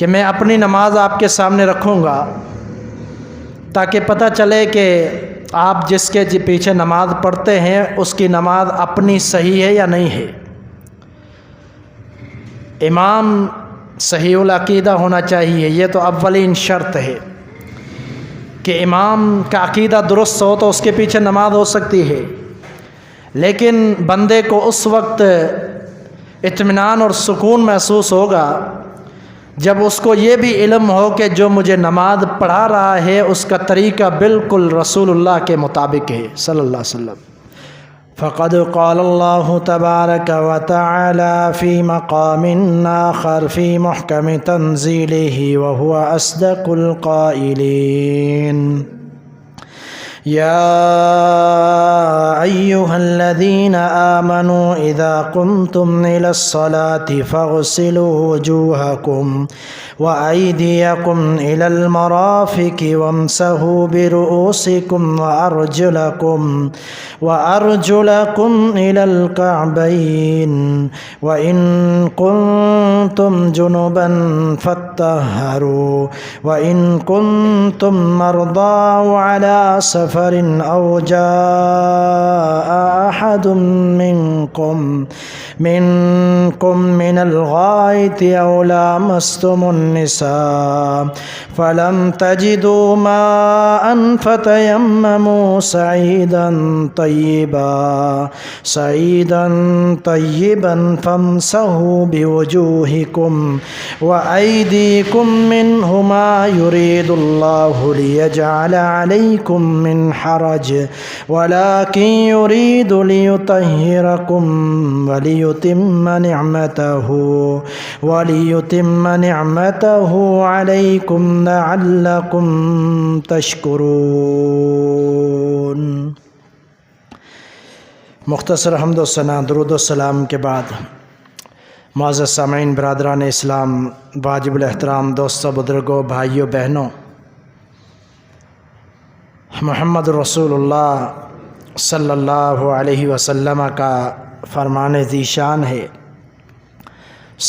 کہ میں اپنی نماز آپ کے سامنے رکھوں گا تاکہ پتہ چلے کہ آپ جس کے پیچھے نماز پڑھتے ہیں اس کی نماز اپنی صحیح ہے یا نہیں ہے۔ امام صحیح العقیدہ ہونا چاہیے، یہ تو اولین شرط ہے کہ امام کا عقیدہ درست ہو تو اس کے پیچھے نماز ہو سکتی ہے، لیکن بندے کو اس وقت اطمینان اور سکون محسوس ہوگا جب اس کو یہ بھی علم ہو کہ جو مجھے نماز پڑھا رہا ہے اس کا طریقہ بالکل رسول اللہ کے مطابق ہے صلی اللہ علیہ وسلم۔ فقد قال اللہ تبارک و تعالی فی مقام آخر فی محکم تنزیلہ وہو اصدق القائلین یا ایہا الذین آمنوا اذا قمتم الى الصلاة فاغسلوا وجوہکم وأيديكم إلى المرافق وامسحوا برؤوسكم وأرجلكم إلى الكعبين وإن كنتم جنبا فاطهروا وإن كنتم مرضى وعلى سفر أو جاء أحد منكم من الغائط أو لامستم النساء فلم تجدوا ماء فتيمموا صعيدا طيبا فامسحوا بوجوهكم وأيديكم منه ما يريد الله ليجعل عليكم من حرج ولكن يريد ليطهركم وليتم نعمته عليكم لعلكم تشكرون۔ مختصر حمد و ثنا درود و سلام کے بعد معزز سامعین، برادران اسلام، واجب الاحترام دوستوں، بزرگوں، بھائیوں، بہنوں، محمد رسول اللہ صلی اللہ علیہ وسلم کا فرمان ذیشان ہے،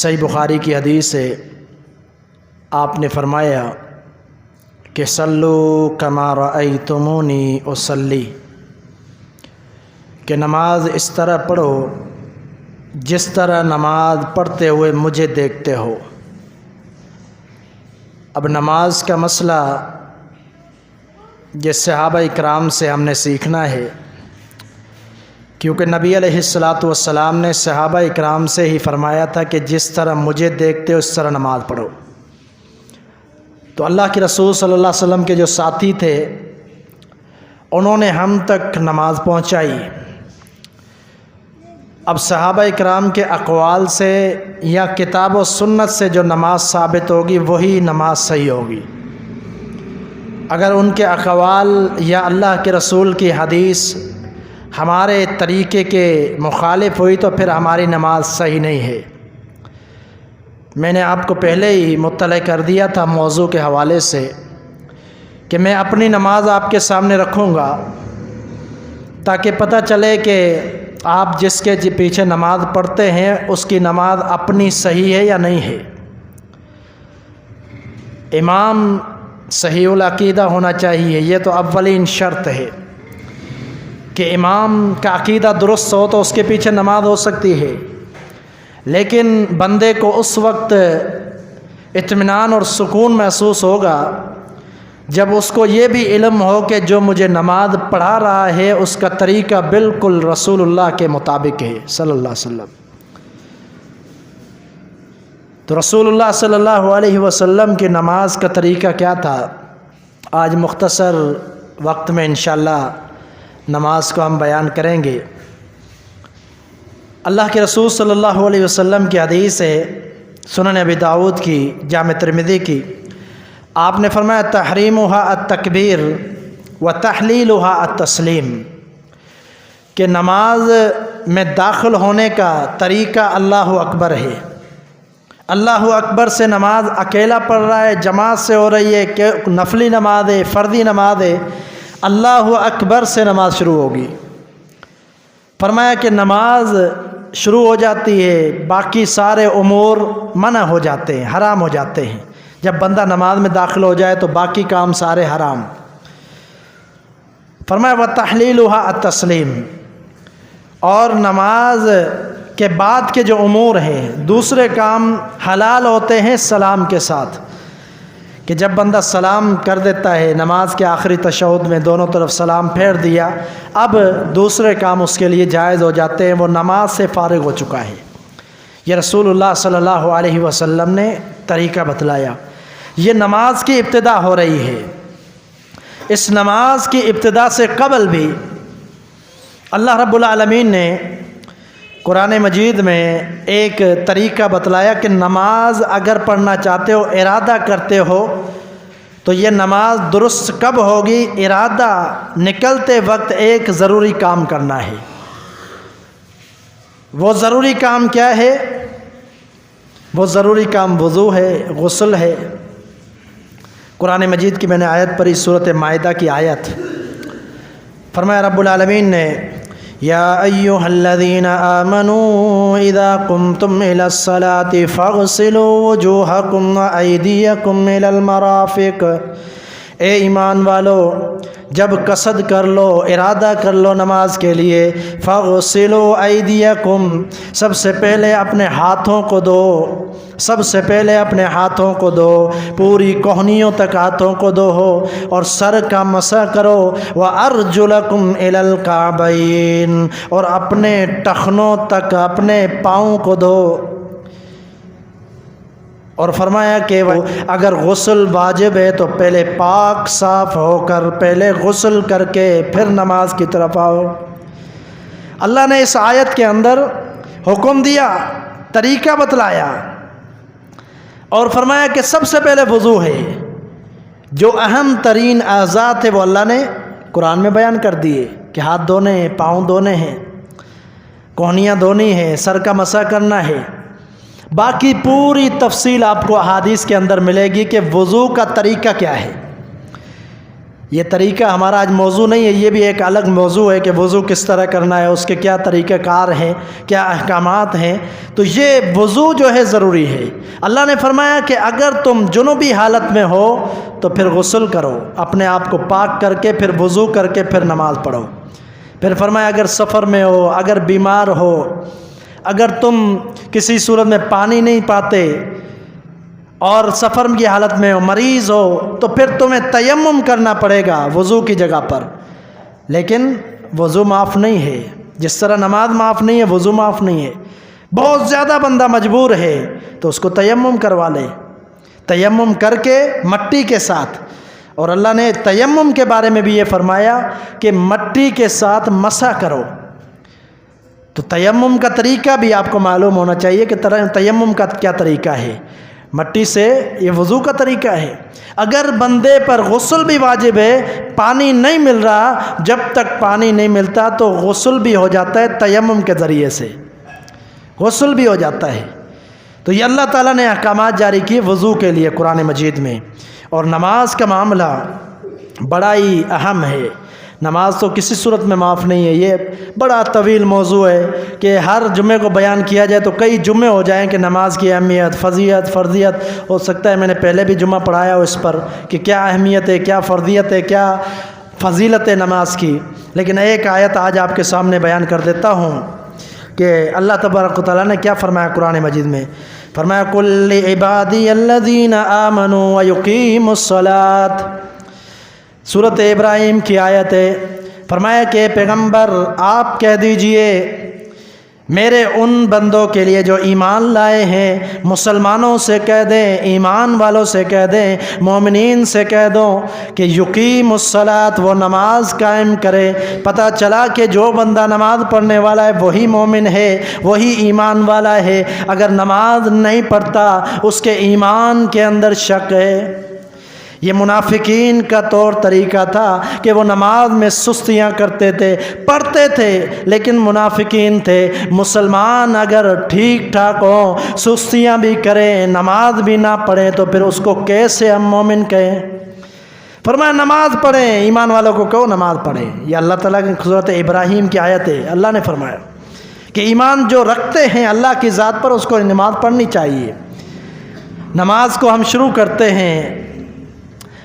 صحیح بخاری کی حدیث ہے، آپ نے فرمایا کہ صلو کما رأیتمونی اصلی، کہ نماز اس طرح پڑھو جس طرح نماز پڑھتے ہوئے مجھے دیکھتے ہو۔ اب نماز کا مسئلہ یہ صحابہ اکرام سے ہم نے سیکھنا ہے، کیونکہ نبی علیہ السلام نے صحابہ اکرام سے ہی فرمایا تھا کہ جس طرح مجھے دیکھتے ہو اس طرح نماز پڑھو۔ تو اللہ کے رسول صلی اللہ علیہ وسلم کے جو ساتھی تھے انہوں نے ہم تک نماز پہنچائی۔ اب صحابہ اکرام کے اقوال سے یا کتاب و سنت سے جو نماز ثابت ہوگی وہی نماز صحیح ہوگی۔ اگر ان کے اقوال یا اللہ کے رسول کی حدیث ہمارے طریقے کے مخالف ہوئی تو پھر ہماری نماز صحیح نہیں ہے۔ میں نے آپ کو پہلے ہی مطلع کر دیا تھا موضوع کے حوالے سے کہ میں اپنی نماز آپ کے سامنے رکھوں گا تاکہ پتہ چلے کہ آپ جس کے پیچھے نماز پڑھتے ہیں اس کی نماز اپنی صحیح ہے یا نہیں ہے۔ امام صحیح العقیدہ ہونا چاہیے، یہ تو اولین شرط ہے کہ امام کا عقیدہ درست ہو تو اس کے پیچھے نماز ہو سکتی ہے، لیکن بندے کو اس وقت اطمینان اور سکون محسوس ہوگا جب اس کو یہ بھی علم ہو کہ جو مجھے نماز پڑھا رہا ہے اس کا طریقہ بالکل رسول اللہ کے مطابق ہے صلی اللہ علیہ وسلم۔ تو رسول اللہ صلی اللہ علیہ وسلم کی نماز کا طریقہ کیا تھا، آج مختصر وقت میں انشاءاللہ نماز کو ہم بیان کریں گے۔ اللہ کے رسول صلی اللہ علیہ وسلم کی حدیث ہے، سنن ابی داؤد کی، جامع ترمذی کی، آپ نے فرمایا تحریمھا التکبیر و تحلیلھا التسلیم، کہ نماز میں داخل ہونے کا طریقہ اللہ اکبر ہے۔ اللہ اکبر سے نماز اکیلا پڑھ رہا ہے، جماعت سے ہو رہی ہے کہ نفلی نماز ہے، فردی نماز ہے، اللہ اکبر سے نماز شروع ہوگی۔ فرمایا کہ نماز شروع ہو جاتی ہے، باقی سارے امور منع ہو جاتے ہیں، حرام ہو جاتے ہیں، جب بندہ نماز میں داخل ہو جائے تو باقی کام سارے حرام۔ فرمایا وَتَحْلِيلُهَا التسلیم، اور نماز کے بعد کے جو امور ہیں دوسرے کام حلال ہوتے ہیں سلام کے ساتھ، کہ جب بندہ سلام کر دیتا ہے نماز کے آخری تشہد میں دونوں طرف سلام پھیر دیا، اب دوسرے کام اس کے لیے جائز ہو جاتے ہیں، وہ نماز سے فارغ ہو چکا ہے۔ یہ رسول اللہ صلی اللہ علیہ وسلم نے طریقہ بتلایا۔ یہ نماز کی ابتدا ہو رہی ہے، اس نماز کی ابتدا سے قبل بھی اللہ رب العالمین نے قرآن مجید میں ایک طریقہ بتلایا کہ نماز اگر پڑھنا چاہتے ہو، ارادہ کرتے ہو، تو یہ نماز درست کب ہوگی؟ ارادہ نکلتے وقت ایک ضروری کام کرنا ہے۔ وہ ضروری کام کیا ہے؟ وہ ضروری کام وضو ہے، غسل ہے۔ قرآن مجید کی میں نے آیت پڑھی، سورۃ مائدہ کی آیت، فرمایا رب العالمین نے یا ایھا الذین آمنوا اذا قمتم الی الصلاۃ فاغسلوا وجوہکم وایدیکم الی المرافق، اے ایمان والو جب قصد کر لو، ارادہ کر لو نماز کے لیے، فاغسلوا ایدیکم، سب سے پہلے اپنے ہاتھوں کو دو، سب سے پہلے اپنے ہاتھوں کو دو، پوری کوہنیوں تک ہاتھوں کو دو ہو، اور سر کا مسح کرو، وارجلکم الی الکعبین، اور اپنے ٹخنوں تک اپنے پاؤں کو دو۔ اور فرمایا کہ اگر غسل واجب ہے تو پہلے پاک صاف ہو کر پہلے غسل کر کے پھر نماز کی طرف آؤ۔ اللہ نے اس آیت کے اندر حکم دیا، طریقہ بتلایا، اور فرمایا کہ سب سے پہلے وضو ہے۔ جو اہم ترین اعضاء تھے وہ اللہ نے قرآن میں بیان کر دیے کہ ہاتھ دھونے ہیں، پاؤں دھونے ہیں، کوہنیاں دھونی ہیں، سر کا مسح کرنا ہے۔ باقی پوری تفصیل آپ کو احادیث کے اندر ملے گی کہ وضو کا طریقہ کیا ہے۔ یہ طریقہ ہمارا آج موضوع نہیں ہے، یہ بھی ایک الگ موضوع ہے کہ وضو کس طرح کرنا ہے، اس کے کیا طریقہ کار ہیں، کیا احکامات ہیں۔ تو یہ وضو جو ہے ضروری ہے۔ اللہ نے فرمایا کہ اگر تم جنوبی حالت میں ہو تو پھر غسل کرو، اپنے آپ کو پاک کر کے پھر وضو کر کے پھر نماز پڑھو۔ پھر فرمایا اگر سفر میں ہو، اگر بیمار ہو، اگر تم کسی صورت میں پانی نہیں پاتے اور سفر کی حالت میں ہو، مریض ہو، تو پھر تمہیں تیمم کرنا پڑے گا وضو کی جگہ پر۔ لیکن وضو معاف نہیں ہے، جس طرح نماز معاف نہیں ہے وضو معاف نہیں ہے۔ بہت زیادہ بندہ مجبور ہے تو اس کو تیمم کروا لے، تیمم کر کے مٹی کے ساتھ۔ اور اللہ نے تیمم کے بارے میں بھی یہ فرمایا کہ مٹی کے ساتھ مسح کرو۔ تو تیمم کا طریقہ بھی آپ کو معلوم ہونا چاہیے کہ تیمم کا کیا طریقہ ہے۔ مٹی سے یہ وضو کا طریقہ ہے۔ اگر بندے پر غسل بھی واجب ہے، پانی نہیں مل رہا، جب تک پانی نہیں ملتا تو غسل بھی ہو جاتا ہے، تیمم کے ذریعے سے غسل بھی ہو جاتا ہے۔ تو یہ اللہ تعالیٰ نے احکامات جاری کیے وضو کے لیے قرآن مجید میں۔ اور نماز کا معاملہ بڑا ہی اہم ہے، نماز تو کسی صورت میں معاف نہیں ہے۔ یہ بڑا طویل موضوع ہے کہ ہر جمعے کو بیان کیا جائے تو کئی جمعے ہو جائیں کہ نماز کی اہمیت، فضیلت، فرضیت۔ ہو سکتا ہے میں نے پہلے بھی جمعہ پڑھایا ہو اس پر کہ کیا اہمیت ہے، کیا فرضیت ہے، کیا فضیلت ہے نماز کی۔ لیکن ایک آیت آج آپ کے سامنے بیان کر دیتا ہوں کہ اللہ تبارک و تعالیٰ نے کیا فرمایا قرآن مجید میں۔ فرمایا قُل لِعِبَادِيَ الَّذِينَ آمَنُوا وَيُقِيمُوا الصَّلَاةَ، سورۃ ابراہیم کی آیت ہے۔ فرمایا کہ پیغمبر آپ کہہ دیجئے میرے ان بندوں کے لیے جو ایمان لائے ہیں، مسلمانوں سے کہہ دیں، ایمان والوں سے کہہ دیں، مومنین سے کہہ دو کہ یقیم الصلاۃ، وہ نماز قائم کرے۔ پتہ چلا کہ جو بندہ نماز پڑھنے والا ہے وہی مومن ہے، وہی ایمان والا ہے۔ اگر نماز نہیں پڑھتا اس کے ایمان کے اندر شک ہے۔ یہ منافقین کا طور طریقہ تھا کہ وہ نماز میں سستیاں کرتے تھے، پڑھتے تھے لیکن منافقین تھے۔ مسلمان اگر ٹھیک ٹھاک ہوں، سستیاں بھی کریں، نماز بھی نہ پڑھیں، تو پھر اس کو کیسے ہم مومن کہیں؟ فرمایا نماز پڑھیں، ایمان والوں کو کہو نماز پڑھیں۔ یہ اللہ تعالیٰ کی سورۃ ابراہیم کی آیت ہے۔ اللہ نے فرمایا کہ ایمان جو رکھتے ہیں اللہ کی ذات پر، اس کو نماز پڑھنی چاہیے۔ نماز کو ہم شروع کرتے ہیں،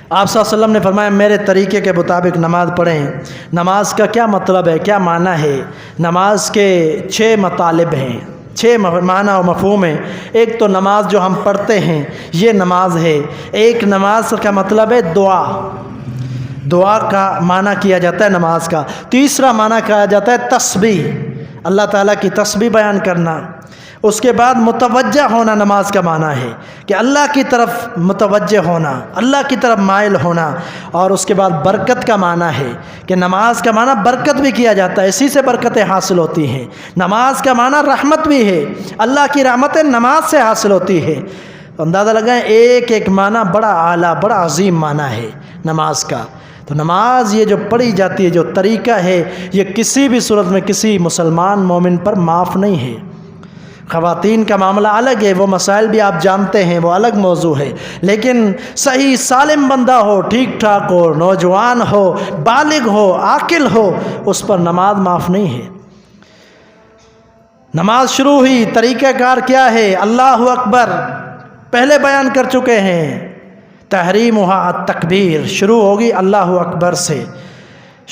آپ صلی اللہ علیہ وسلم نے فرمایا میرے طریقے کے مطابق نماز پڑھیں۔ نماز کا کیا مطلب ہے، کیا معنی ہے؟ نماز کے 6 مطالب ہیں، 6 معنی و مفہوم ہیں۔ ایک تو نماز جو ہم پڑھتے ہیں یہ نماز ہے۔ ایک نماز کا مطلب ہے دعا، دعا کا معنی کیا جاتا ہے نماز کا۔ تیسرا معنی کہا جاتا ہے تسبیح، اللہ تعالیٰ کی تسبیح بیان کرنا۔ اس کے بعد متوجہ ہونا نماز کا معنی ہے کہ اللہ کی طرف متوجہ ہونا، اللہ کی طرف مائل ہونا۔ اور اس کے بعد برکت کا معنی ہے کہ نماز کا معنی برکت بھی کیا جاتا ہے، اسی سے برکتیں حاصل ہوتی ہیں۔ نماز کا معنی رحمت بھی ہے، اللہ کی رحمتیں نماز سے حاصل ہوتی ہے۔ اندازہ لگائیں ایک ایک معنی بڑا اعلیٰ، بڑا عظیم معنی ہے نماز کا۔ تو نماز یہ جو پڑھی جاتی ہے، جو طریقہ ہے، یہ کسی بھی صورت میں کسی مسلمان مومن پر معاف نہیں ہے۔ خواتین کا معاملہ الگ ہے، وہ مسائل بھی آپ جانتے ہیں، وہ الگ موضوع ہے، لیکن صحیح سالم بندہ ہو، ٹھیک ٹھاک ہو، نوجوان ہو، بالغ ہو، عاقل ہو، اس پر نماز معاف نہیں ہے۔ نماز شروع ہوئی، طریقہ کار کیا ہے؟ اللہ اکبر پہلے بیان کر چکے ہیں، تحریمھا التکبیر، شروع ہوگی اللہ اکبر سے،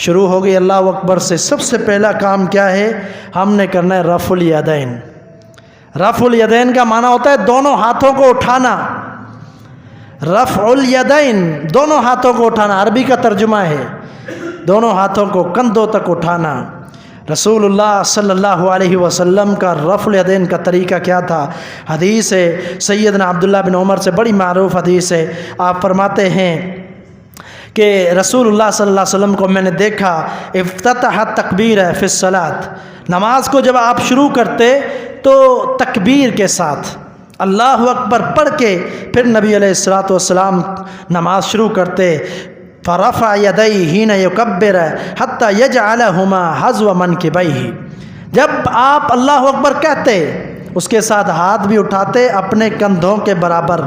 شروع ہوگی اللہ اکبر سے۔ سب سے پہلا کام کیا ہے؟ ہم نے کرنا ہے رفع الیدین۔ رفع الیدین کا معنی ہوتا ہے دونوں ہاتھوں کو اٹھانا۔ رفع الیدین، دونوں ہاتھوں کو اٹھانا، عربی کا ترجمہ ہے دونوں ہاتھوں کو کندھوں تک اٹھانا۔ رسول اللہ صلی اللہ علیہ وسلم کا رفع الیدین کا طریقہ کیا تھا؟ حدیث ہے سیدنا عبداللہ بن عمر سے، بڑی معروف حدیث ہے۔ آپ فرماتے ہیں کہ رسول اللہ صلی اللہ علیہ وسلم کو میں نے دیکھا افتتح التکبیر فی الصلاۃ، نماز کو جب آپ شروع کرتے تو تکبیر کے ساتھ اللہ اکبر پڑھ کے پھر نبی علیہ الصلوۃ والسلام نماز شروع کرتے۔ فرفع یدیہ حین یکبر حتی یجعلہما حذو منکبیہ، جب آپ اللہ اکبر کہتے اس کے ساتھ ہاتھ بھی اٹھاتے اپنے کندھوں کے برابر،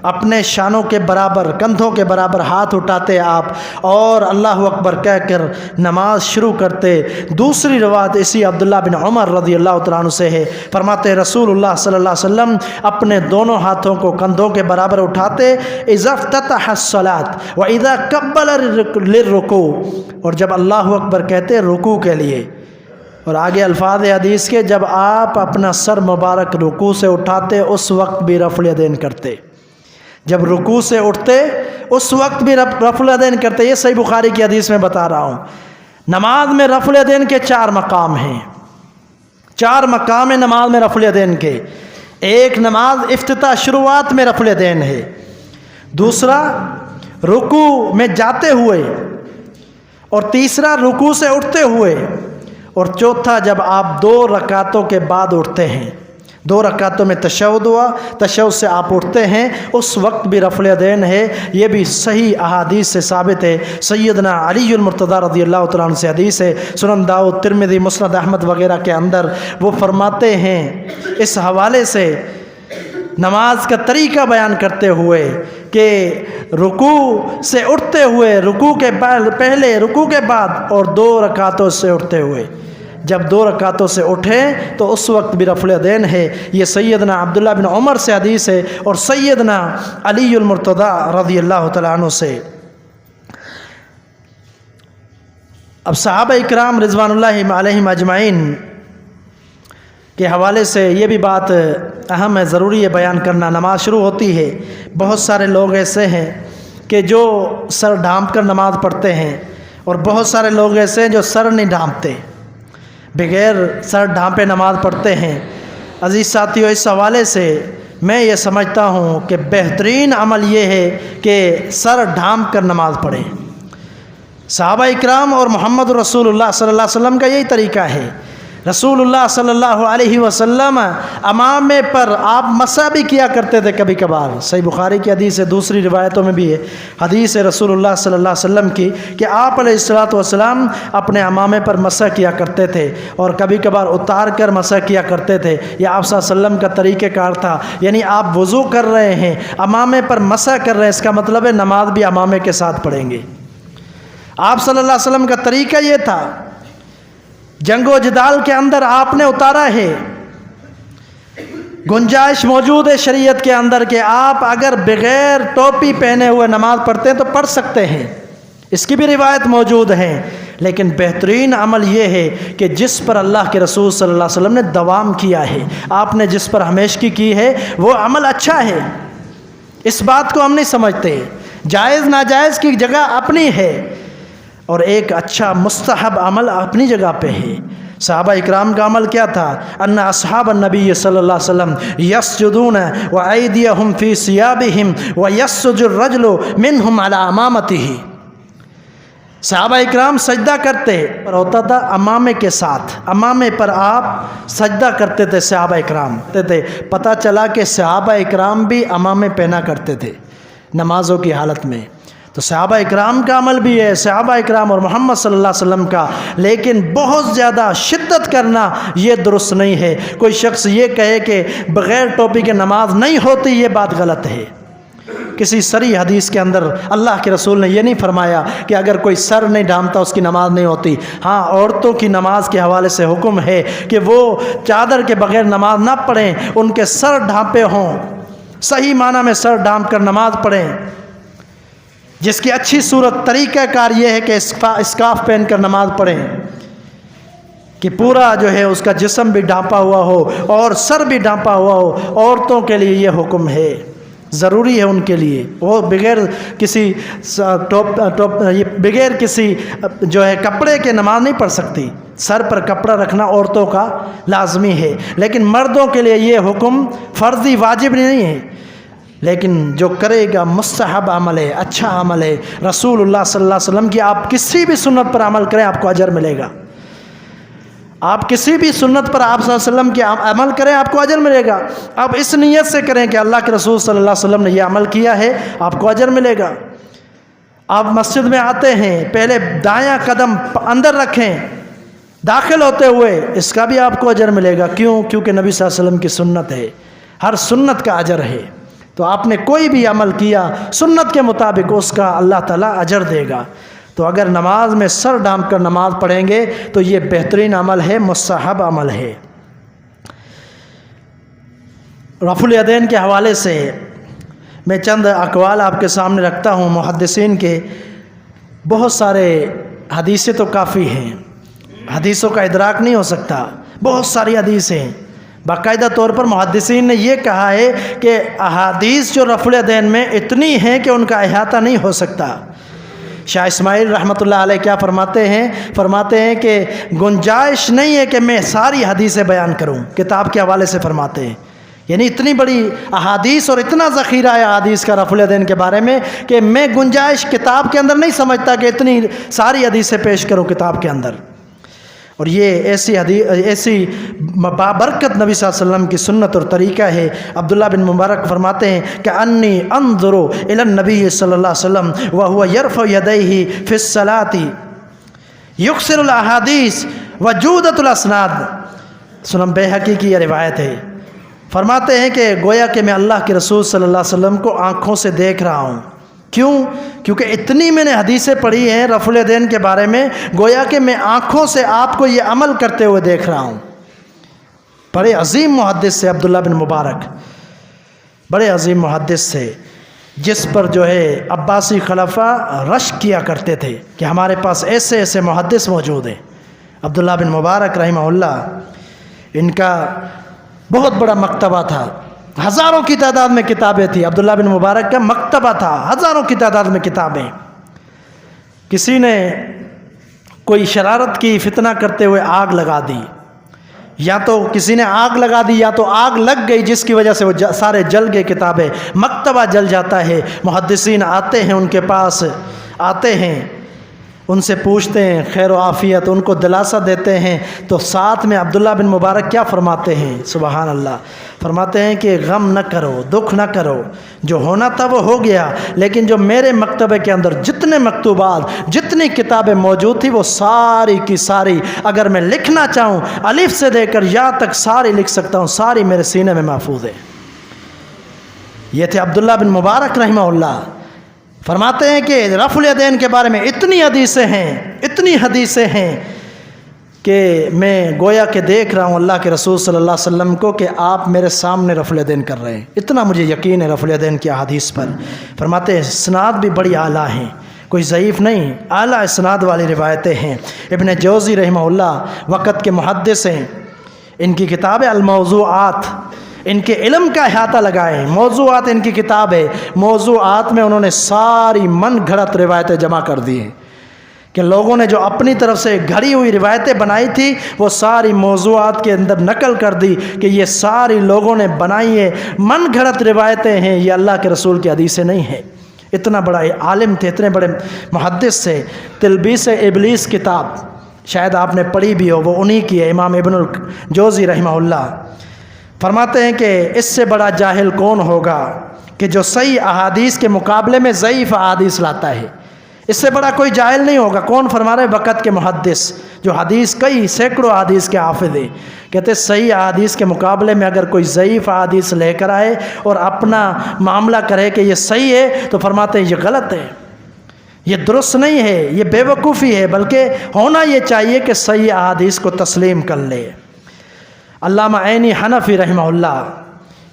اپنے شانوں کے برابر، کندھوں کے برابر ہاتھ اٹھاتے آپ، اور اللہ اکبر کہہ کر نماز شروع کرتے۔ دوسری روایت اسی عبداللہ بن عمر رضی اللہ تعالیٰ عنہ سے ہے، فرماتے رسول اللہ صلی اللہ علیہ وسلم اپنے دونوں ہاتھوں کو کندھوں کے برابر اٹھاتے، اذا افتتح الصلاۃ واذا کبر للرکوع، اور جب اللہ اکبر کہتے رکوع کے لیے۔ اور آگے الفاظ حدیث کے، جب آپ اپنا سر مبارک رکوع سے اٹھاتے اس وقت بھی رفع الیدین کرتے، جب رکوع سے اٹھتے اس وقت بھی رفع الیدین کرتے۔ یہ صحیح بخاری کی حدیث میں بتا رہا ہوں۔ نماز میں رفع الیدین کے 4 مقام ہیں، 4 مقام ہیں نماز میں رفع الیدین کے۔ ایک نماز افتتاح شروعات میں رفع الیدین ہے، دوسرا رکوع میں جاتے ہوئے، اور تیسرا رکوع سے اٹھتے ہوئے، اور چوتھا جب آپ 2 رکعتوں کے بعد اٹھتے ہیں، 2 رکعتوں میں تشہد ہوا، تشہد سے آپ اٹھتے ہیں، اس وقت بھی رفع الیدین ہے۔ یہ بھی صحیح احادیث سے ثابت ہے۔ سیدنا علی المرتضیٰ رضی اللہ تعالیٰ عنہ سے حدیث ہے، سنن داؤد، ترمذی، مسند احمد وغیرہ کے اندر، وہ فرماتے ہیں اس حوالے سے نماز کا طریقہ بیان کرتے ہوئے کہ رکوع سے اٹھتے ہوئے، رکوع کے پہلے، رکوع کے بعد، اور 2 رکعتوں سے اٹھتے ہوئے، جب 2 رکعتوں سے اٹھیں تو اس وقت بھی رفع الیدین ہے۔ یہ سیدنا عبداللہ بن عمر سے حدیث ہے، اور سیدنا علی المرتضیٰ رضی اللہ تعالیٰ عنہ سے۔ اب صحابہ اکرام رضوان اللہ علیہم اجمعین کے حوالے سے یہ بھی بات اہم ہے، ضروری ہے بیان کرنا۔ نماز شروع ہوتی ہے، بہت سارے لوگ ایسے ہیں کہ جو سر ڈھانپ کر نماز پڑھتے ہیں، اور بہت سارے لوگ ایسے ہیں جو سر نہیں ڈھانپتے، بغیر سر ڈھانپے نماز پڑھتے ہیں۔ عزیز ساتھیو، اس حوالے سے میں یہ سمجھتا ہوں کہ بہترین عمل یہ ہے کہ سر ڈھانپ کر نماز پڑھیں۔ صحابہ اکرام اور محمد رسول اللہ صلی اللہ علیہ وسلم کا یہی طریقہ ہے۔ رسول اللہ صلی اللہ علیہ وسلم امامے پر آپ مسح بھی کیا کرتے تھے کبھی کبھار۔ صحیح بخاری کی حدیث ہے، دوسری روایتوں میں بھی ہے، حدیث ہے رسول اللہ صلی اللہ علیہ وسلم کی کہ آپ علیہ الصلوۃ والسلام اپنے امامے پر مسح کیا کرتے تھے، اور کبھی کبھار اتار کر مسح کیا کرتے تھے۔ یہ آپ صلی اللہ علیہ وسلم کا طریقہ کار تھا، یعنی آپ وضو کر رہے ہیں، امامے پر مسح کر رہے ہیں، اس کا مطلب ہے نماز بھی امامے کے ساتھ پڑھیں گے۔ آپ صلی اللہ علیہ وسلم کا طریقہ یہ تھا۔ جنگ و جدال کے اندر آپ نے اتارا ہے، گنجائش موجود ہے شریعت کے اندر کہ آپ اگر بغیر ٹوپی پہنے ہوئے نماز پڑھتے ہیں تو پڑھ سکتے ہیں، اس کی بھی روایت موجود ہے، لیکن بہترین عمل یہ ہے کہ جس پر اللہ کے رسول صلی اللہ علیہ وسلم نے دوام کیا ہے، آپ نے جس پر ہمیشگی کی ہے وہ عمل اچھا ہے۔ اس بات کو ہم نہیں سمجھتے، جائز ناجائز کی جگہ اپنی ہے، اور ایک اچھا مستحب عمل اپنی جگہ پہ ہے۔ صحابہ اکرام کا عمل کیا تھا؟ ان اصحاب النبی صلی اللہ علیہ وسلم یسجدون وایدیہم فی ثیابہم ویسجد الرجل منہم علی امامتہ، صحابہ اکرام سجدہ کرتے اور ہوتا تھا امامے کے ساتھ، امامے پر آپ سجدہ کرتے تھے صحابہ اکرام تھے۔ پتہ چلا کہ صحابہ اکرام بھی امامے پہنا کرتے تھے نمازوں کی حالت میں، تو صحابہ اکرام کا عمل بھی ہے، صحابہ اکرام اور محمد صلی اللہ علیہ وسلم کا، لیکن بہت زیادہ شدت کرنا یہ درست نہیں ہے۔ کوئی شخص یہ کہے کہ بغیر ٹوپی کے نماز نہیں ہوتی، یہ بات غلط ہے۔ کسی صریح حدیث کے اندر اللہ کے رسول نے یہ نہیں فرمایا کہ اگر کوئی سر نہیں ڈھانپتا اس کی نماز نہیں ہوتی۔ ہاں، عورتوں کی نماز کے حوالے سے حکم ہے کہ وہ چادر کے بغیر نماز نہ پڑھیں، ان کے سر ڈھانپے ہوں، صحیح معنی میں سر ڈھانپ کر نماز پڑھیں، جس کی اچھی صورت طریقہ کار یہ ہے کہ اسکارف پہن کر نماز پڑھیں کہ پورا جو ہے اس کا جسم بھی ڈھانپا ہوا ہو اور سر بھی ڈھانپا ہوا ہو۔ عورتوں کے لیے یہ حکم ہے، ضروری ہے ان کے لیے، وہ بغیر کسی بغیر کسی جو ہے کپڑے کے نماز نہیں پڑھ سکتی۔ سر پر کپڑا رکھنا عورتوں کا لازمی ہے، لیکن مردوں کے لیے یہ حکم فرضی واجب نہیں ہے، لیکن جو کرے گا مستحب عمل ہے، اچھا عمل ہے۔ رسول اللہ صلی اللہ علیہ وسلم کی آپ کسی بھی سنت پر عمل کریں آپ کو اجر ملے گا، آپ کسی بھی سنت پر آپ صلی اللہ علیہ وسلم کے عمل کریں آپ کو اجر ملے گا۔ آپ اس نیت سے کریں کہ اللہ کے رسول صلی اللہ علیہ وسلم نے یہ عمل کیا ہے، آپ کو اجر ملے گا۔ آپ مسجد میں آتے ہیں، پہلے دایاں قدم اندر رکھیں داخل ہوتے ہوئے، اس کا بھی آپ کو اجر ملے گا۔ کیوں؟ کیونکہ نبی صلی اللہ علیہ وسلم کی سنت ہے، ہر سنت کا اجر ہے۔ تو آپ نے کوئی بھی عمل کیا سنت کے مطابق، اس کا اللہ تعالیٰ اجر دے گا۔ تو اگر نماز میں سر ڈھانپ کر نماز پڑھیں گے تو یہ بہترین عمل ہے، مستحب عمل ہے۔ رفع الیدین کے حوالے سے میں چند اقوال آپ کے سامنے رکھتا ہوں محدثین کے۔ بہت سارے حدیثیں تو کافی ہیں، حدیثوں کا ادراک نہیں ہو سکتا، بہت ساری حدیثیں ہیں۔ باقاعدہ طور پر محدثین نے یہ کہا ہے کہ احادیث جو رفع الیدین میں اتنی ہیں کہ ان کا احاطہ نہیں ہو سکتا۔ شاہ اسماعیل رحمۃ اللہ علیہ کیا فرماتے ہیں کہ گنجائش نہیں ہے کہ میں ساری حدیثیں بیان کروں، کتاب کے حوالے سے فرماتے ہیں، یعنی اتنی بڑی احادیث اور اتنا ذخیرہ ہے احادیث کا رفع الیدین کے بارے میں کہ میں گنجائش کتاب کے اندر نہیں سمجھتا کہ اتنی ساری حدیثیں پیش کروں کتاب کے اندر۔ اور یہ ایسی بابرکت نبی صلی اللہ علیہ وسلم کی سنت اور طریقہ ہے۔ عبداللہ بن مبارک فرماتے ہیں کہ انی انظر الی النبی صلی اللہ علیہ وسلم وهو يرفع يديه في الصلاة یکثر الاحادیث وجودۃ الاسناد۔ سنن بیہقی کی یہ روایت ہے، فرماتے ہیں کہ گویا کہ میں اللہ کے رسول صلی اللہ علیہ وسلم کو آنکھوں سے دیکھ رہا ہوں۔ کیوں؟ کیونکہ اتنی میں نے حدیثیں پڑھی ہیں رفع الیدین کے بارے میں، گویا کہ میں آنکھوں سے آپ کو یہ عمل کرتے ہوئے دیکھ رہا ہوں۔ بڑے عظیم محدث سے عبداللہ بن مبارک، بڑے عظیم محدث سے، جس پر جو ہے عباسی خلفاء رشک کیا کرتے تھے کہ ہمارے پاس ایسے ایسے محدث موجود ہیں۔ عبداللہ بن مبارک رحمہ اللہ، ان کا بہت بڑا مکتبہ تھا، ہزاروں کی تعداد میں کتابیں تھیں۔ عبداللہ بن مبارک کا مکتبہ تھا، ہزاروں کی تعداد میں کتابیں۔ کسی نے کوئی شرارت کی، فتنہ کرتے ہوئے آگ لگا دی، یا تو کسی نے آگ لگا دی یا تو آگ لگ گئی جس کی وجہ سے وہ سارے جل گئے، کتابیں، مکتبہ جل جاتا ہے۔ محدثین آتے ہیں، ان کے پاس آتے ہیں، ان سے پوچھتے ہیں خیر و عافیت، ان کو دلاسا دیتے ہیں، تو ساتھ میں عبداللہ بن مبارک کیا فرماتے ہیں؟ سبحان اللہ، فرماتے ہیں کہ غم نہ کرو، دکھ نہ کرو، جو ہونا تھا وہ ہو گیا، لیکن جو میرے مکتبے کے اندر جتنے مکتوبات، جتنی کتابیں موجود تھی، وہ ساری کی ساری اگر میں لکھنا چاہوں الف سے لے کر یا تک ساری لکھ سکتا ہوں، ساری میرے سینے میں محفوظ ہے۔ یہ تھے عبداللہ بن مبارک رحمہ اللہ۔ فرماتے ہیں کہ رفع الیدین کے بارے میں اتنی حدیثیں ہیں، اتنی حدیثیں ہیں کہ میں گویا کہ دیکھ رہا ہوں اللہ کے رسول صلی اللہ علیہ وسلم کو کہ آپ میرے سامنے رفع الیدین کر رہے ہیں، اتنا مجھے یقین ہے رفع الیدین کی احادیث پر۔ فرماتے ہیں اسناد بھی بڑی اعلیٰ ہیں، کوئی ضعیف نہیں، اعلیٰ اسناد والی روایتیں ہیں۔ ابن جوزی رحمہ اللہ وقت کے محدث ہیں، ان کی کتاب ہے الموضوعات، ان کے علم کا احاطہ لگائے ہیں۔ موضوعات ان کی کتاب ہے، موضوعات میں انہوں نے ساری من گھڑت روایتیں جمع کر دی ہیں کہ لوگوں نے جو اپنی طرف سے گھڑی ہوئی روایتیں بنائی تھی وہ ساری موضوعات کے اندر نقل کر دی کہ یہ ساری لوگوں نے بنائی ہے، من گھڑت روایتیں ہیں، یہ اللہ کے رسول کی حدیثیں نہیں ہیں۔ اتنا بڑا عالم تھے، اتنے بڑے محدث تھے۔ تلبیس ابلیس کتاب شاید آپ نے پڑھی بھی ہو، وہ انہی کی ہے، امام ابن الجوزی رحمہ اللہ فرماتے ہیں کہ اس سے بڑا جاہل کون ہوگا کہ جو صحیح احادیث کے مقابلے میں ضعیف احادیث لاتا ہے، اس سے بڑا کوئی جاہل نہیں ہوگا۔ کون فرما رہے؟ وقت کے محدث جو حدیث کئی سینکڑوں احادیث کے حافظ ہیں، کہتے صحیح احادیث کے مقابلے میں اگر کوئی ضعیف احادیث لے کر آئے اور اپنا معاملہ کرے کہ یہ صحیح ہے تو فرماتے ہیں یہ غلط ہے، یہ درست نہیں ہے، یہ بے وقوفی ہے، بلکہ ہونا یہ چاہیے کہ صحیح احادیث کو تسلیم کر لے۔ علامہ عینی حنفی رحمہ اللہ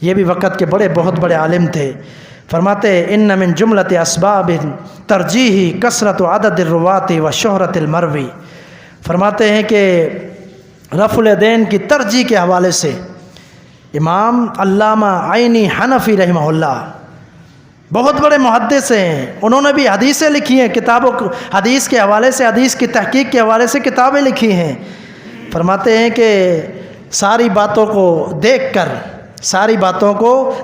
یہ بھی وقت کے بہت بڑے عالم تھے، فرماتے ہیں ان من جملۃ اسباب ترجیحی کثرت عدد الروات و شہرت المروی، فرماتے ہیں کہ رفع الیدین کی ترجیح کے حوالے سے امام علامہ عینی حنفی رحمہ اللہ بہت بڑے محدث ہیں، انہوں نے بھی حدیثیں لکھی ہیں، کتابوں حدیث کے حوالے سے، حدیث کی تحقیق کے حوالے سے کتابیں لکھی ہیں۔ فرماتے ہیں کہ ساری باتوں کو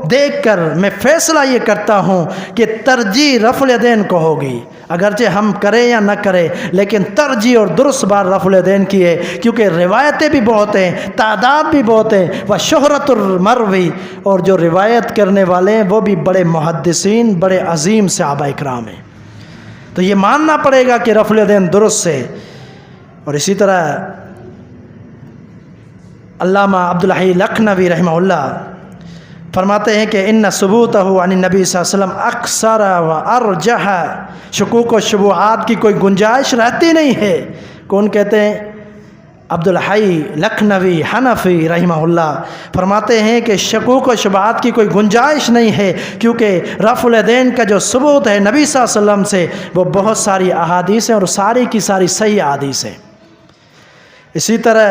دیکھ کر میں فیصلہ یہ کرتا ہوں کہ ترجیح رفع الیدین کو ہوگی، اگرچہ ہم کریں یا نہ کریں، لیکن ترجیح اور درست بات رفع الیدین کی ہے، کیونکہ روایتیں بھی بہت ہیں، تعداد بھی بہت ہیں، و شہرت المروی، اور جو روایت کرنے والے ہیں وہ بھی بڑے محدثین، بڑے عظیم صحابہ اکرام ہیں، تو یہ ماننا پڑے گا کہ رفع الیدین درست ہے۔ اور اسی طرح علامہ عبدالحی لکھنوی رحمہ اللہ فرماتے ہیں کہ ان ثبوتہ عن النبی صلی اللہ علیہ وسلم اکثر و ارجح، شکوک و شبہات کی کوئی گنجائش رہتی نہیں ہے۔ کون کہتے ہیں؟ عبدالحی لکھنوی حنفی رحمہ اللہ فرماتے ہیں کہ شکوک و شبہات کی کوئی گنجائش نہیں ہے، کیونکہ رفع الیدین کا جو ثبوت ہے نبی صلی اللہ علیہ وسلم سے وہ بہت ساری احادیث ہیں اور ساری کی ساری صحیح احادیث ہیں۔ اسی طرح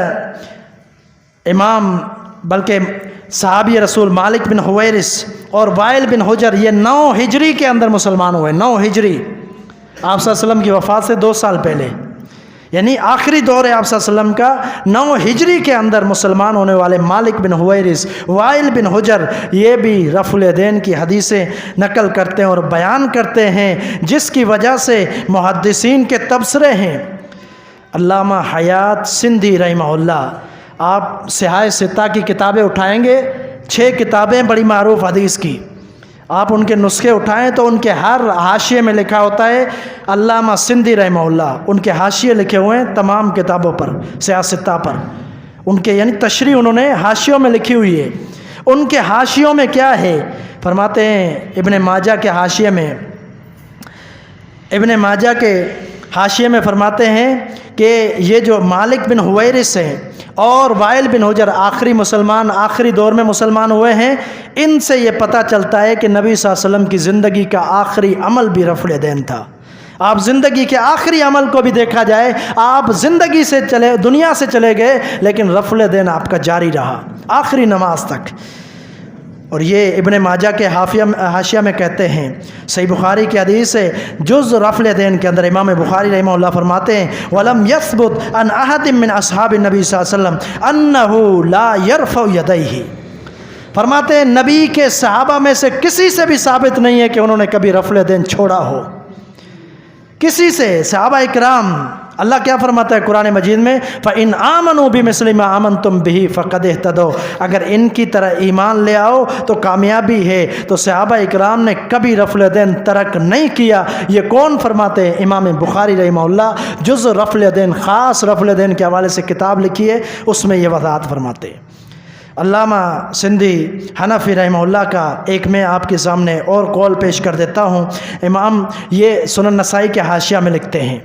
امام بلکہ صحابی رسول مالک بن حویرث اور وائل بن حجر یہ 9 ہجری کے اندر مسلمان ہوئے، 9 ہجری، آپ صلی اللہ علیہ وسلم کی وفات سے 2 سال پہلے، یعنی آخری دور ہے آپ صلی اللہ علیہ وسلم کا، 9 ہجری کے اندر مسلمان ہونے والے مالک بن حویرث، وائل بن حجر یہ بھی رفع الیدین کی حدیثیں نقل کرتے ہیں اور بیان کرتے ہیں، جس کی وجہ سے محدثین کے تبصرے ہیں۔ علامہ حیات سندھی رحمہ اللہ، آپ صحاح ستہ کی کتابیں اٹھائیں گے، 6 کتابیں بڑی معروف حدیث کی، آپ ان کے نسخے اٹھائیں تو ان کے ہر حاشیے میں لکھا ہوتا ہے علامہ سندھی رحمہ اللہ، ان کے حاشیے لکھے ہوئے ہیں تمام کتابوں پر، صحاح ستہ پر، ان کے یعنی تشریح انہوں نے حاشیوں میں لکھی ہوئی ہے۔ ان کے حاشیوں میں کیا ہے؟ فرماتے ہیں ابن ماجہ کے حاشیے میں، ابن ماجہ کے حاشیے میں فرماتے ہیں کہ یہ جو مالک بن حویرث ہیں اور وائل بن حجر آخری دور میں مسلمان ہوئے ہیں، ان سے یہ پتہ چلتا ہے کہ نبی صلی اللہ علیہ وسلم کی زندگی کا آخری عمل بھی رفع الیدین تھا۔ آپ زندگی کے آخری عمل کو بھی دیکھا جائے، آپ زندگی سے دنیا سے چلے گئے لیکن رفع الیدین آپ کا جاری رہا آخری نماز تک۔ اور یہ ابن ماجہ کے حاشیہ میں کہتے ہیں، صحیح بخاری کی حدیث ہے جز رفع الیدین کے اندر امام بخاری رحمہ اللہ فرماتے ہیں وَلَمْ يَثْبُتْ عَنْ أَحَدٍ مِّنْ أَصْحَابِ النَّبِي صلی اللہ علیہ وسلم أَنَّهُ لَا يَرْفَعُ يَدَيْهِ، فرماتے ہیں نبی کے صحابہ میں سے کسی سے بھی ثابت نہیں ہے کہ انہوں نے کبھی رفع الیدین چھوڑا ہو، کسی سے۔ صحابہ اکرام، اللہ کیا فرماتا ہے قرآن مجید میں فَإِنْ آمَنُوا بِمِثْلِ مَا آمَنْتُمْ بِهِ فَقَدِ اهْتَدَوْا، اگر ان کی طرح ایمان لے آؤ تو کامیابی ہے۔ تو صحابہ اکرام نے کبھی رفع الیدین ترک نہیں کیا۔ یہ کون فرماتے ہیں؟ امام بخاری رحمہ اللہ، جز رفع الیدین، خاص رفع الیدین کے حوالے سے کتاب لکھی ہے، اس میں یہ وضاحت فرماتے ہیں۔ علامہ سندھی حنفی رحمہ اللہ کا ایک میں آپ کے سامنے اور قول پیش کر دیتا ہوں۔ امام یہ سنن نسائی کے حاشیہ میں لکھتے ہیں،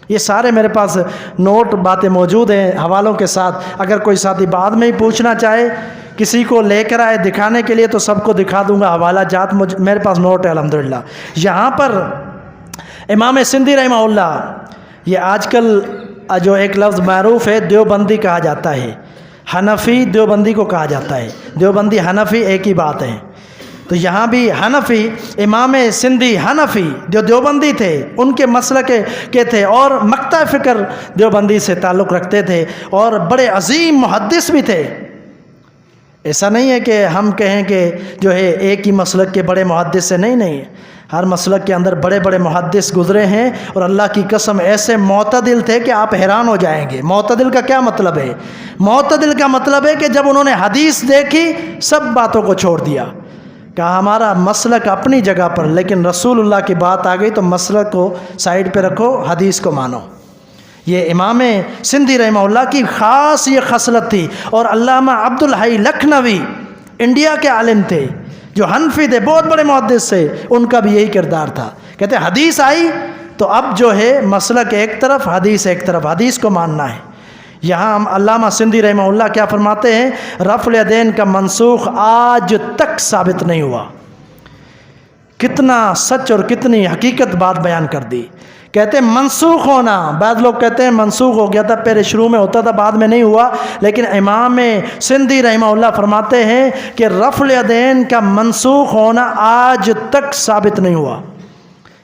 یہ سارے میرے پاس نوٹ باتیں موجود ہیں حوالوں کے ساتھ، اگر کوئی ساتھی بعد میں ہی پوچھنا چاہے کسی کو لے کر آئے دکھانے کے لیے تو سب کو دکھا دوں گا، حوالہ جات میرے پاس نوٹ ہے الحمدللہ۔ یہاں پر امام سندھی رحمہ اللہ، یہ آج کل جو ایک لفظ معروف ہے دیوبندی کہا جاتا ہے، حنفی دیوبندی کو کہا جاتا ہے، دیوبندی حنفی ایک ہی بات ہے۔ تو یہاں بھی حنفی، امام سندھی حنفی جو دیوبندی تھے ان کے مسلک کے تھے، اور مقطع فکر دیوبندی سے تعلق رکھتے تھے، اور بڑے عظیم محدث بھی تھے۔ ایسا نہیں ہے کہ ہم کہیں کہ جو ہے ایک ہی مسلک کے بڑے محدث سے، نہیں، ہر مسلک کے اندر بڑے بڑے محدث گزرے ہیں، اور اللہ کی قسم ایسے معتدل تھے کہ آپ حیران ہو جائیں گے۔ معتدل کا کیا مطلب ہے؟ معتدل کا مطلب ہے کہ جب انہوں نے حدیث دیکھی سب باتوں کو چھوڑ دیا، کہا ہمارا مسلک اپنی جگہ پر، لیکن رسول اللہ کی بات آ گئی تو مسلک کو سائیڈ پہ رکھو، حدیث کو مانو۔ یہ امام سندھی رحمہ اللہ کی خاص یہ خصلت تھی۔ اور علامہ عبدالحی لکھنوی انڈیا کے عالم تھے جو حنفی تھے، بہت بڑے محدث تھے، ان کا بھی یہی کردار تھا، کہتے حدیث آئی تو اب جو ہے مسلک ایک طرف، حدیث ایک طرف، حدیث کو ماننا ہے۔ یہاں ہم علامہ سندھی رحمہ اللہ کیا فرماتے ہیں؟ رفع الیدین کا منسوخ آج تک ثابت نہیں ہوا۔ کتنا سچ اور کتنی حقیقت بات بیان کر دی۔ کہتے ہیں منسوخ ہونا، بعض لوگ کہتے ہیں منسوخ ہو گیا تھا، پہلے شروع میں ہوتا تھا بعد میں نہیں ہوا، لیکن امام سندھی رحمہ اللہ فرماتے ہیں کہ رفع الیدین کا منسوخ ہونا آج تک ثابت نہیں ہوا،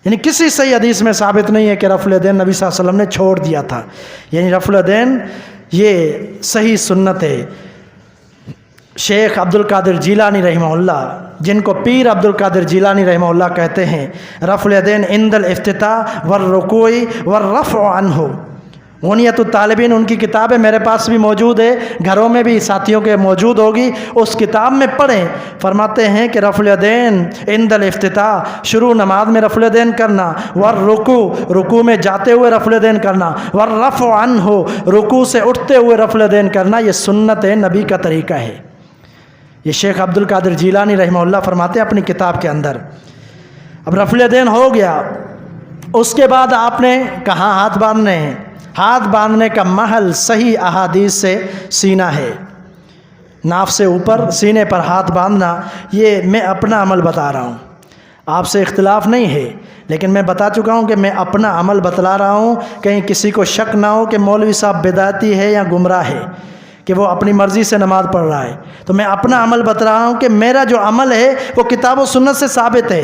یعنی کسی صحیح حدیث میں ثابت نہیں ہے کہ رفع الیدین نبی صلی اللہ علیہ وسلم نے چھوڑ دیا تھا، یعنی رفع الیدین یہ صحیح سنت ہے۔ شیخ عبد القادر جیلانی رحمہ اللہ، جن کو پیر عبد القادر جیلانی رحمہ اللہ کہتے ہیں، رفع الیدین عند الافتتاح والرکوع والرفع عنہ، غنیت الطالبین ان کی کتاب ہے، میرے پاس بھی موجود ہے، گھروں میں بھی ساتھیوں کے موجود ہوگی، اس کتاب میں پڑھیں۔ فرماتے ہیں کہ رفع الیدین عند الافتتاح، شروع نماز میں رفع الیدین کرنا، والرکوع، رکوع میں جاتے ہوئے رفع الیدین کرنا، والرفع عنہ، رکوع سے اٹھتے ہوئے رفع الیدین کرنا، یہ سنت ہے، نبی کا طریقہ ہے۔ یہ شیخ عبد القادر جیلانی رحمہ اللہ فرماتے ہیں اپنی کتاب کے اندر۔ اب رفع الیدین ہو گیا، اس کے بعد آپ نے کہاں ہاتھ باندھنے ہیں؟ ہاتھ باندھنے کا محل صحیح احادیث سے سینہ ہے، ناف سے اوپر سینے پر ہاتھ باندھنا، یہ میں اپنا عمل بتا رہا ہوں، آپ سے اختلاف نہیں ہے، لیکن میں بتا چکا ہوں کہ میں اپنا عمل بتلا رہا ہوں، کہیں کسی کو شک نہ ہو کہ مولوی صاحب بدعتی ہے یا گمراہ ہے، کہ وہ اپنی مرضی سے نماز پڑھ رہا ہے۔ تو میں اپنا عمل بتا رہا ہوں کہ میرا جو عمل ہے وہ کتاب و سنت سے ثابت ہے،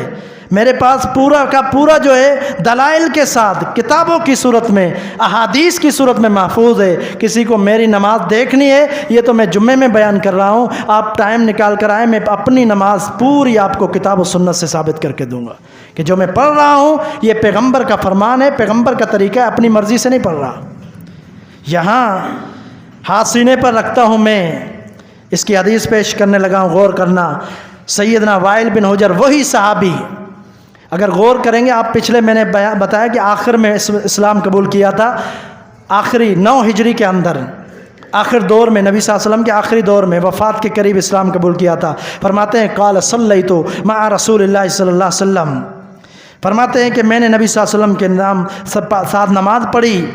میرے پاس پورا کا پورا جو ہے دلائل کے ساتھ کتابوں کی صورت میں، احادیث کی صورت میں محفوظ ہے۔ کسی کو میری نماز دیکھنی ہے، یہ تو میں جمعے میں بیان کر رہا ہوں، آپ ٹائم نکال کر آئیں، میں اپنی نماز پوری آپ کو کتاب و سنت سے ثابت کر کے دوں گا کہ جو میں پڑھ رہا ہوں یہ پیغمبر کا فرمان ہے، پیغمبر کا طریقہ ہے، اپنی مرضی سے نہیں پڑھ رہا۔ یہاں ہاتھ سینے پر رکھتا ہوں، میں اس کی حدیث پیش کرنے لگا ہوں، غور کرنا۔ سیدنا وائل بن حجر، وہی صحابی، اگر غور کریں گے آپ، پچھلے میں نے بتایا کہ آخر میں اسلام قبول کیا تھا، آخری 9 ہجری کے اندر، آخر دور میں، نبی صلی اللہ علیہ وسلم کے آخری دور میں، وفات کے قریب اسلام قبول کیا تھا۔ فرماتے ہیں قال صلیت مع رسول اللہ صلی اللہ علیہ وسلم، فرماتے ہیں کہ میں نے نبی صلی اللہ علیہ وسلم کے نام ساتھ نماز پڑھی،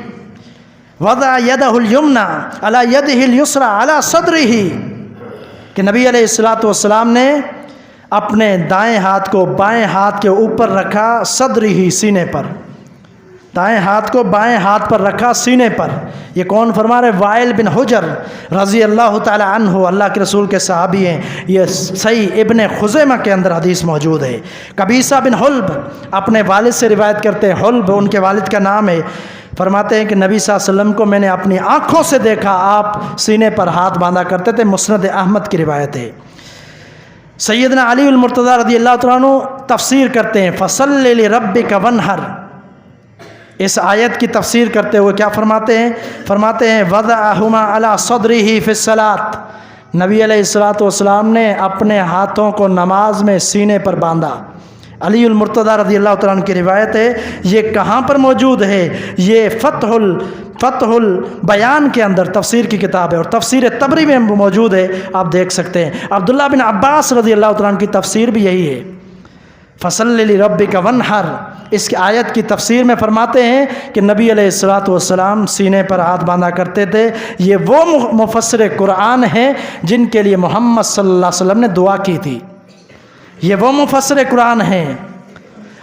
وضع یدہ الیمنی علی یدہ الیسری علی صدرہ، کہ نبی علیہ الصلوۃ والسلام نے اپنے دائیں ہاتھ کو بائیں ہاتھ کے اوپر رکھا، صدرہ، سینے پر، دائیں ہاتھ کو بائیں ہاتھ پر رکھا، سینے پر۔ یہ کون فرما رہے؟ وائل بن حجر رضی اللہ تعالی عنہ، اللہ کے رسول کے صحابی ہیں، یہ صحیح ابن خزیمہ کے اندر حدیث موجود ہے۔ قبیصہ بن حلب اپنے والد سے روایت کرتے ہیں، حلب ان کے والد کا نام ہے، فرماتے ہیں کہ نبی صلی اللہ علیہ وسلم کو میں نے اپنی آنکھوں سے دیکھا، آپ سینے پر ہاتھ باندھا کرتے تھے، مسند احمد کی روایت ہے۔ سیدنا علی المرتضی رضی اللہ تعالیٰ عنہ تفسیر کرتے ہیں، فَصَلِّ لِرَبِّكَ وَانْحَرْ، اس آیت کی تفسیر کرتے ہوئے کیا فرماتے ہیں؟ فرماتے ہیں وَضَعَهُمَا عَلَى صَدْرِهِ فِي الصَّلَاةِ، نبی علیہ الصلوۃ والسلام نے اپنے ہاتھوں کو نماز میں سینے پر باندھا۔ علی المرتضی رضی اللہ تعالیٰ عنہ کی روایت ہے، یہ کہاں پر موجود ہے؟ یہ فتح البیان کے اندر تفسیر کی کتاب ہے، اور تفسیر طبری میں موجود ہے، آپ دیکھ سکتے ہیں۔ عبداللہ بن عباس رضی اللہ تعالیٰ عنہ کی تفسیر بھی یہی ہے، فَصَلِّ لِرَبِّكَ وَانْحَرْ، اس آیت کی تفسیر میں فرماتے ہیں کہ نبی علیہ الصلوۃ والسلام سینے پر ہاتھ باندھا کرتے تھے۔ یہ وہ مفسر قرآن ہیں جن کے لیے محمد صلی اللہ علیہ وسلم نے دعا کی تھی۔ یہ وہ مفسر قرآن ہیں۔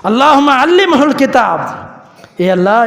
اللہم علمہ الکتاب، اے اللہ